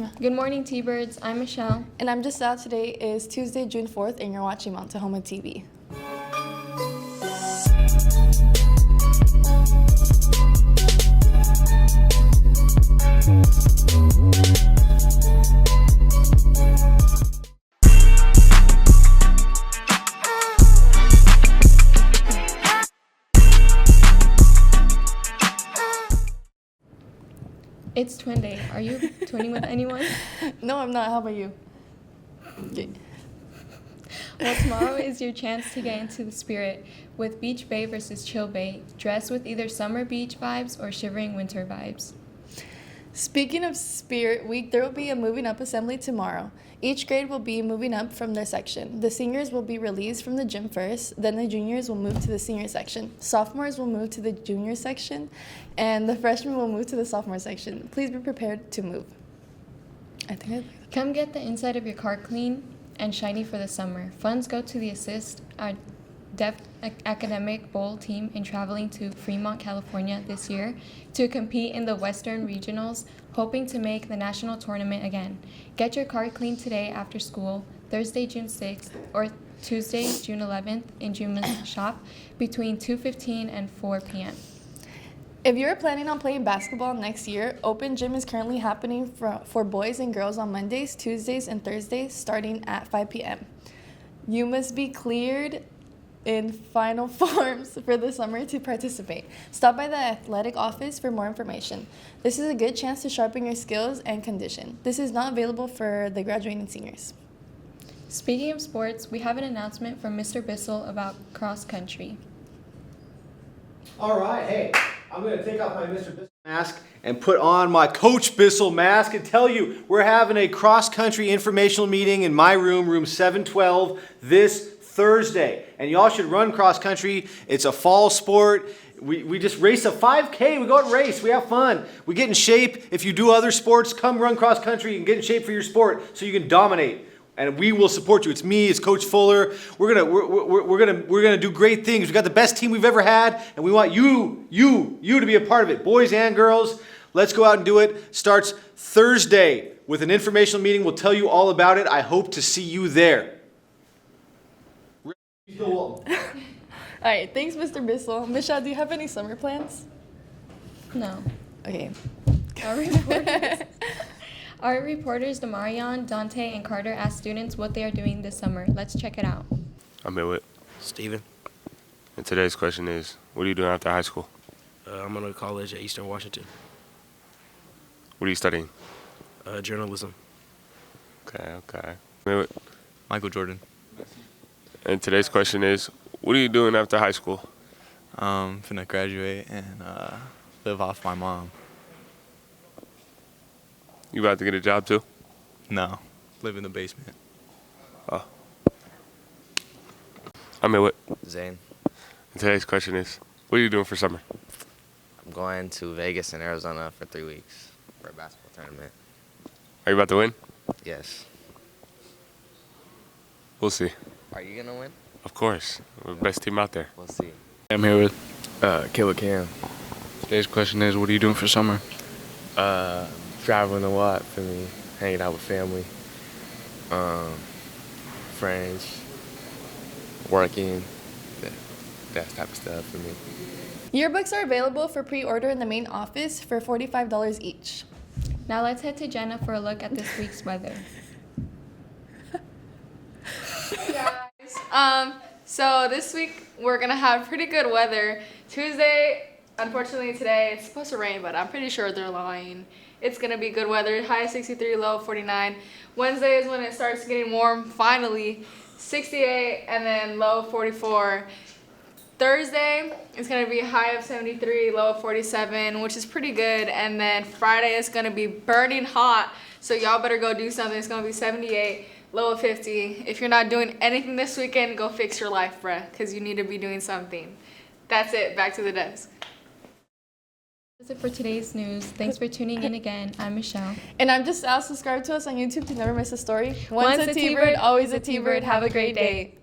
Jenna. Good morning, T-Birds. I'm Michelle. And I'm Gisell. Today is Tuesday, June 4th, and you're watching on Tahoma TV. It's twin day. Are you twinning with anyone? No, I'm not. How about you? Well, tomorrow is your chance to get into the spirit with Beach Bay versus Chill Bay. Dress with either summer beach vibes or shivering winter vibes. Speaking of Spirit Week, there will be a moving up assembly tomorrow. Each grade will be moving up from their section. The seniors will be released from the gym first, then the juniors will move to the senior section. Sophomores will move to the junior section, and the freshmen will move to the sophomore section. Please be prepared to move. Come get the inside of your car clean and shiny for the summer. Funds go to the Assist, our Deaf Academic Bowl team, in traveling to Fremont, California this year to compete in the Western Regionals, hoping to make the national tournament again. Get your car cleaned today after school, Thursday, June 6th, or Tuesday, June 11th in Juma's shop between 2:15 and 4 p.m. If you're planning on playing basketball next year, open gym is currently happening for boys and girls on Mondays, Tuesdays, and Thursdays starting at 5 p.m. You must be cleared in final forms for the summer to participate. Stop by the athletic office for more information. This is a good chance to sharpen your skills and condition. This is not available for the graduating seniors. Speaking of sports, we have an announcement from Mr. Bissell about cross country. All right, hey, I'm going to take off my Mr. Bissell mask and put on my Coach Bissell mask and tell you we're having a cross-country informational meeting in my room, room 712, this Thursday. And y'all should run cross-country. It's a fall sport. We just race a 5K. We go out and race. We have fun. We get in shape. If you do other sports, come run cross-country and get in shape for your sport so you can dominate. And we will support you. It's me, it's Coach Fuller. We're gonna do great things. We got the best team we've ever had, and we want you to be a part of it. Boys and girls, let's go out and do it. Starts Thursday with an informational meeting. We'll tell you all about it. I hope to see you there. All right, thanks, Mr. Bissell. Michelle, do you have any summer plans? No. Okay. Our reporters Damarion, Dante, and Carter asked students what they are doing this summer. Let's check it out. I'm Midwit. Steven. And today's question is, what are you doing after high school? I'm going to college at Eastern Washington. What are you studying? Journalism. Okay. Midwit. Michael Jordan. And today's question is, what are you doing after high school? Finna graduate and live off my mom. You about to get a job too? No, live in the basement. Oh. I'm Midwit. Zane. And today's question is, what are you doing for summer? I'm going to Vegas and Arizona for 3 weeks for a basketball tournament. Are you about to win? Yes. We'll see. Are you going to win? Of course. We're the best team out there. We'll see. I'm here with Caleb Cam. today's question is, what are you doing for summer? Traveling a lot for me, hanging out with family, friends, working, that type of stuff for me. Yearbooks are available for pre-order in the main office for $45 each. Now let's head to Jenna for a look at this week's weather. So this week we're gonna have pretty good weather. Tuesday, unfortunately today, it's supposed to rain, but I'm pretty sure they're lying. It's gonna be good weather, high 63, low 49. Wednesday is when it starts getting warm, finally, 68, and then low 44. Thursday is gonna be a high of 73, low of 47, which is pretty good. And then Friday is gonna be burning hot, so y'all better go do something. It's gonna be 78, low of 50. If you're not doing anything this weekend, go fix your life, bruh, because you need to be doing something. That's it, back to the desk. That's it for today's news. Thanks for tuning in again. I'm Michelle. And I'm Gisell. Subscribe to us on YouTube to never miss a story. Once a T-Bird, always a T-Bird. Have a great day.